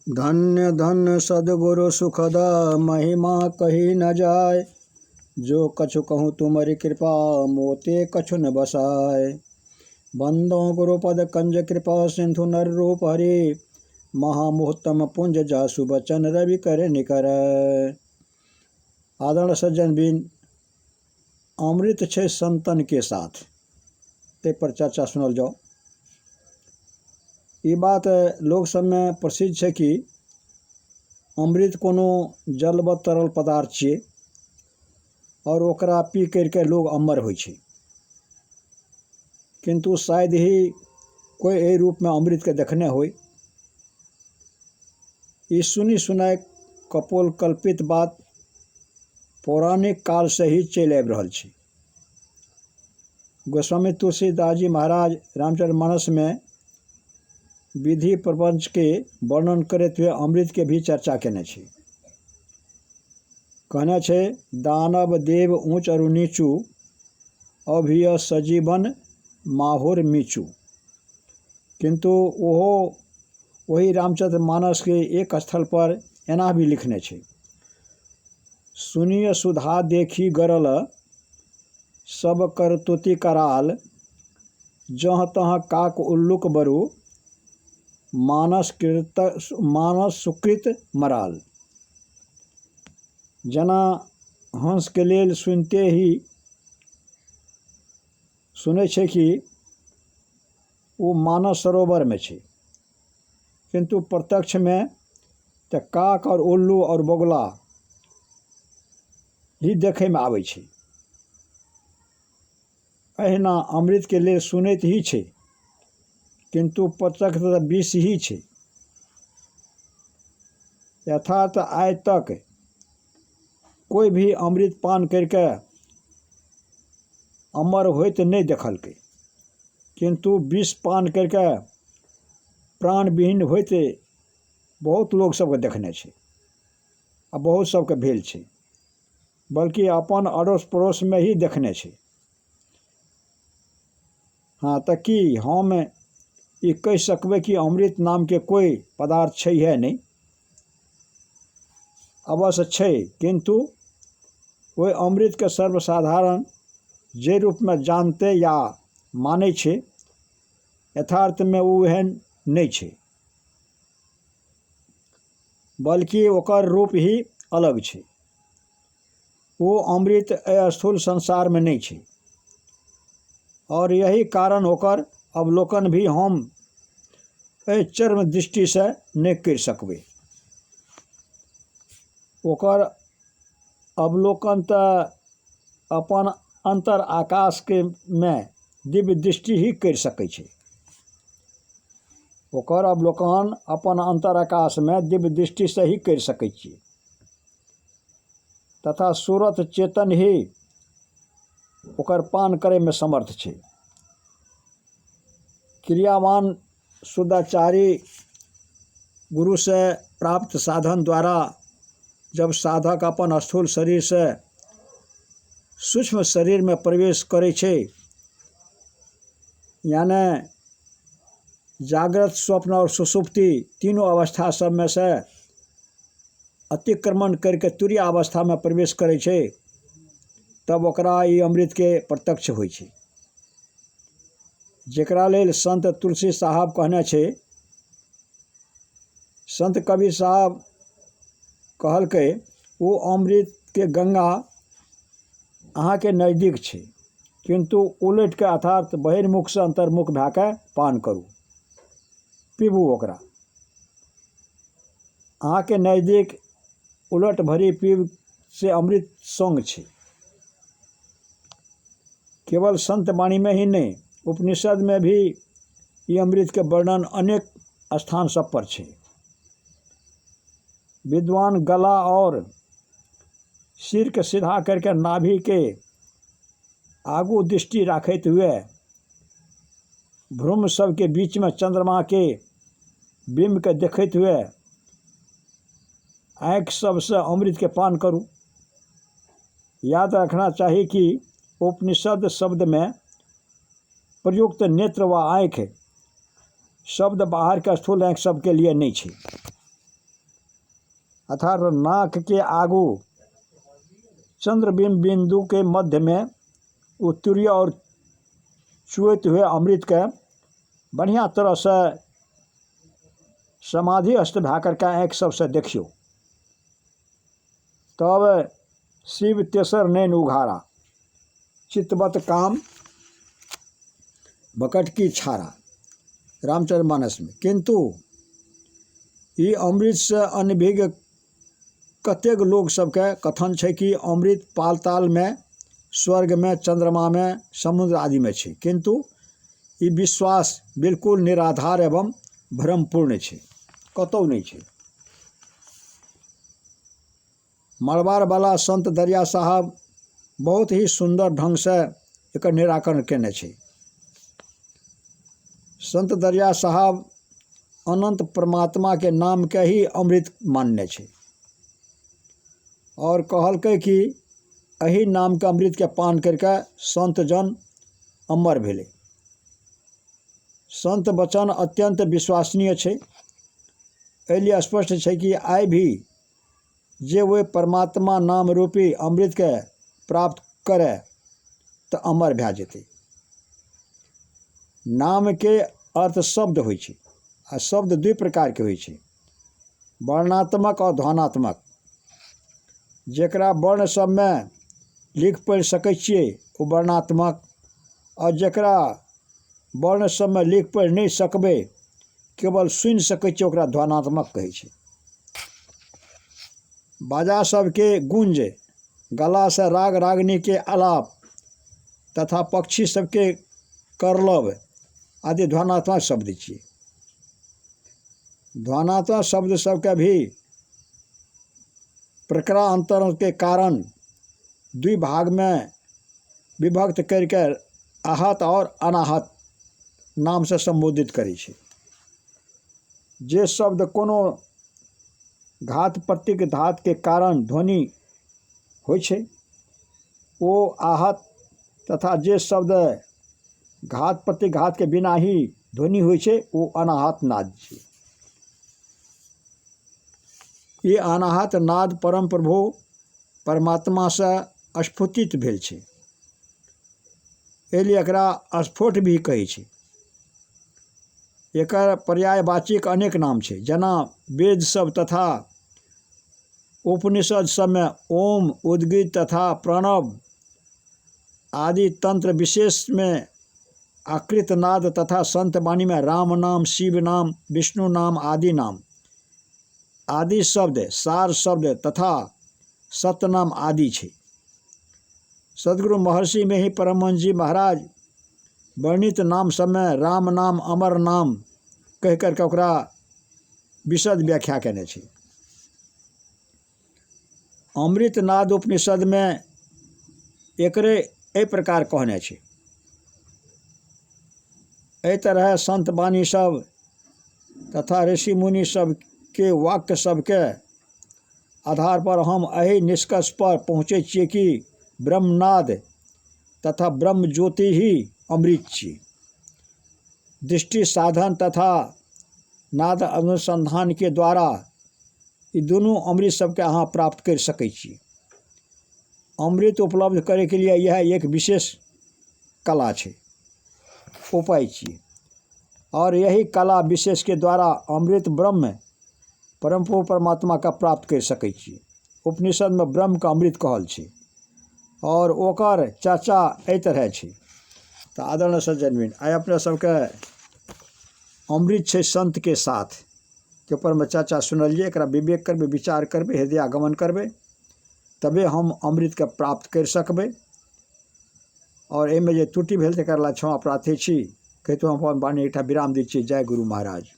धन्य धन्य सद्गुरु सुखद महिमा कही न जाय। जो कछु कहूँ तुम्हारी कृपा मोते कछु न बसाय। बंदो गुरुपद कंज कृपा सिंधु नर रूप हरि। महामुहूर्तम पुंज जासु बचन रवि कर निकर। आदरण सज्जन बिन अमृत छे संतन के साथ ते पर चर्चा सुनल जाओ। ये बात लोग सब में प्रसिद्ध है कि अमृत कोनो जल व तरल पदार्थ छे और ओकरा पी करके लोग अमर होइ छे। किंतु शायद ही कोई ए रूप में अमृत के देखने होय। ये सुनी सुनाय कपोल कल्पित बात पौराणिक काल से ही चल आबि रहल छे। गोस्वामी तुलसीदास जी महाराज रामचरितमानस में विधि प्रपंच के वर्णन करते हुए अमृत के भी चर्चा केने छे। कहने छे दानव देव ऊंच और नीचू अभिय सजीवन माहुर मीचू। किंतु ओहो वही रामचरितमानस के एक स्थल पर एना भी लिखने छे। सुनिय सुधा देखी गरल सब कर तुति कराल। जह तह काक उल्लुक बरु मानस सुकृत मराल। जना हंस के लेल सुनते ही सुने छे कि वो मानस सरोवर में छे, किंतु प्रत्यक्ष में तो काक और उल्लू और बगुला ही देखे में आवे छे। अहिना अमृत के लिए सुनैत ही छे, किंतु प्रत्यक्ष तो विष ही छे। यथार्थ आय तक कोई भी अमृत पान करके अमर होइत नहीं देखल के, किंतु विष पान करके प्राण विहीन होते बहुत लोग सबके देखने छे आ बहुत सबके भेल छे, बल्कि अपन अड़ोस पड़ोस में ही देखने छे। हाँ तो कि हम ये कह सकबे कि अमृत नाम के कोई पदार्थ छे है नहीं? अवश्य छे, किंतु वही अमृत के सर्वसाधारण जे रूप में जानते या माने छे, यथार्थ में वो एहन नहीं छे, बल्कि ओकर रूप ही अलग छे। वो अमृत स्थूल संसार में नहीं छे और यही कारण होकर अवलोकन भी हम चर्म दृष्टि से नहीं कर सकबे। ओकर अवलोकन तो अपन अंतर आकाश के में दिव्य दृष्टि ही कर सकै छे। ओकर अवलोकन अपन अंतर आकाश में दिव्य दृष्टि से ही कर सकै छियै। तथा सूरत चेतन ही ओकर पान करे में समर्थ छे। क्रियावान शुद्धाचारी गुरु से प्राप्त साधन द्वारा जब साधक अपन स्थूल शरीर से सूक्ष्म शरीर में प्रवेश करे छे, यानी जागृत स्वप्न और सुषुप्ति तीनों अवस्था सब में से अतिक्रमण करके तुरीय अवस्था में प्रवेश करे छे, तब ओकरा ई अमृत के प्रत्यक्ष होइ छे। जेकरा लेल संत तुलसी साहब कहने छे, संत कबीर साहब कहलकै वो अमृत के गंगा अहाँ के नजदीक छे, किंतु उलट के अर्थात बहिर्मुख से अंतर्मुख भै के पान करू, पीबू ओकरा। अहाँ के नजदीक उलट भरी पीब से अमृत संग छे। केवल संत वाणी में ही नहीं, उपनिषद में भी ये अमृत के वर्णन अनेक स्थान सब पर छे। विद्वान गला और सिर के सीधा करके नाभि के आगू दृष्टि राखते हुए भ्रूम सब के बीच में चंद्रमा के बिंब के देखते हुए आँख सब से अमृत के पान करूं। याद रखना चाहिए कि उपनिषद शब्द में प्रयुक्त नेत्र व आँख शब्द बाहर के स्थूल आँख सब के लिए नहीं छे। अर्थात नाक के आगू चंद्रबिंब बिंदु के मध्य में उत्तरीय और चुएते हुए अमृत के बढ़िया तरह से समाधिस्थ भा करके आँख सबसे देखियो। तब शिव तेसर नैन उघारा, चित्तवत काम बकट की छारा, रामचरितमानस में। किंतु ई अमृत से अनभिज्ञ कतेक लोग सबके कथन है कि अमृत पाताल में, स्वर्ग में, चंद्रमा में, समुद्र आदि में है, किंतु ई विश्वास बिल्कुल निराधार एवं भ्रमपूर्ण है, कतौ नहीं है। मलबार वाला संत दरिया साहब बहुत ही सुंदर ढंग से एक निराकरण केने छे। संत दरिया साहब अनंत परमात्मा के नाम के ही अमृत मानने छे और कहलकै कि एही नाम के अमृत के पान करके संत जन अमर भेले। संत वचन अत्यंत विश्वसनीय छे। एलिए स्पष्ट है कि आइ भी जे वे परमात्मा नाम रूपी अमृत के प्राप्त करे तो अमर भै जेते। नाम के अर्थ शब्द होइ छै आ शब्द दुई प्रकार के होइ छै, वर्णात्मक और ध्वनात्मक। जेकरा वर्ण सब में लिख पढ़ सकै छियै वो वर्णात्मक, और जेकरा वर्ण सब में लिख पढ़ नहीं सकबै, केवल सुन सकै छियै, ओकरा ध्वनात्मक कहै छै। बाजा सबके गूंज, गला से राग रागनी के आलाप तथा पक्षी सबके करलब आदि ध्वनात्मक शब्द छियै। ध्वनात्मक शब्द सबके भी प्रकारांतर के कारण दुई भाग में विभक्त करके आहत और अनाहत नाम से संबोधित करै छै। जे शब्द कोनो घात प्रतिघात के कारण ध्वनि होइ छै वो आहत, तथा जे शब्द घात प्रतिघात के बिना ही ध्वनि होइ छै वो अनाहत नाद छै। ये अनाहत नाद परम प्रभु परमात्मा से स्फुटित भेल छै, एलिए एकरा स्फोट भी कहै छै। एकर पर्यायवाचिक अनेक नाम छै, जना वेद सब तथा उपनिषद सब में ओम, उद्गीत तथा प्रणव आदि तंत्र विशेष में आकृत नाद तथा संत वाणी में राम नाम, शिव नाम, विष्णु नाम आदि नाम आदि शब्द, सार शब्द तथा सतनाम आदि छै। सदगुरु महर्षि में ही परमहंस जी महाराज वर्णित नाम सब में राम नाम, अमर नाम कह करके ओकरा विशद व्याख्या केने छै। अमृत नाद उपनिषद में एकरे एहि प्रकार कहने छै। एहि तरह संत वाणी सब तथा ऋषि मुनि सब के वाक्य सबके आधार पर हम एहि निष्कर्ष पर पहुँचे छिए कि ब्रह्मनाद तथा ब्रह्म ज्योति ही अमृत छी। दृष्टि साधन तथा नाद अनुसंधान के द्वारा ये दोनों अमृत सबके अहाँ प्राप्त कर सकै छी। अमृत उपलब्ध करे के लिए यह एक विशेष कला है, उपाय छिए, और यही कला विशेष के द्वारा अमृत ब्रह्म परम परमात्मा का प्राप्त कर सकै छी। उपनिषद में ब्रह्म का अमृत कहल छै और ओकर चर्चा एहि तरह छै। तो आदरणीय सज्जनबिन, आइ अपने सबके अमृत छै संत के साथ के ऊपर में चर्चा सुनलिए। एकरा विवेक करबे, विचार करबे, हृदयागमन करबे, तबे हम अमृत के प्राप्त कर सकबै। और एहिमे जे त्रुटि भेल तकर ला क्षमा प्रार्थी छी। कहितो हम अपन वाणी एकटा विराम दै छी। जय गुरु महाराज।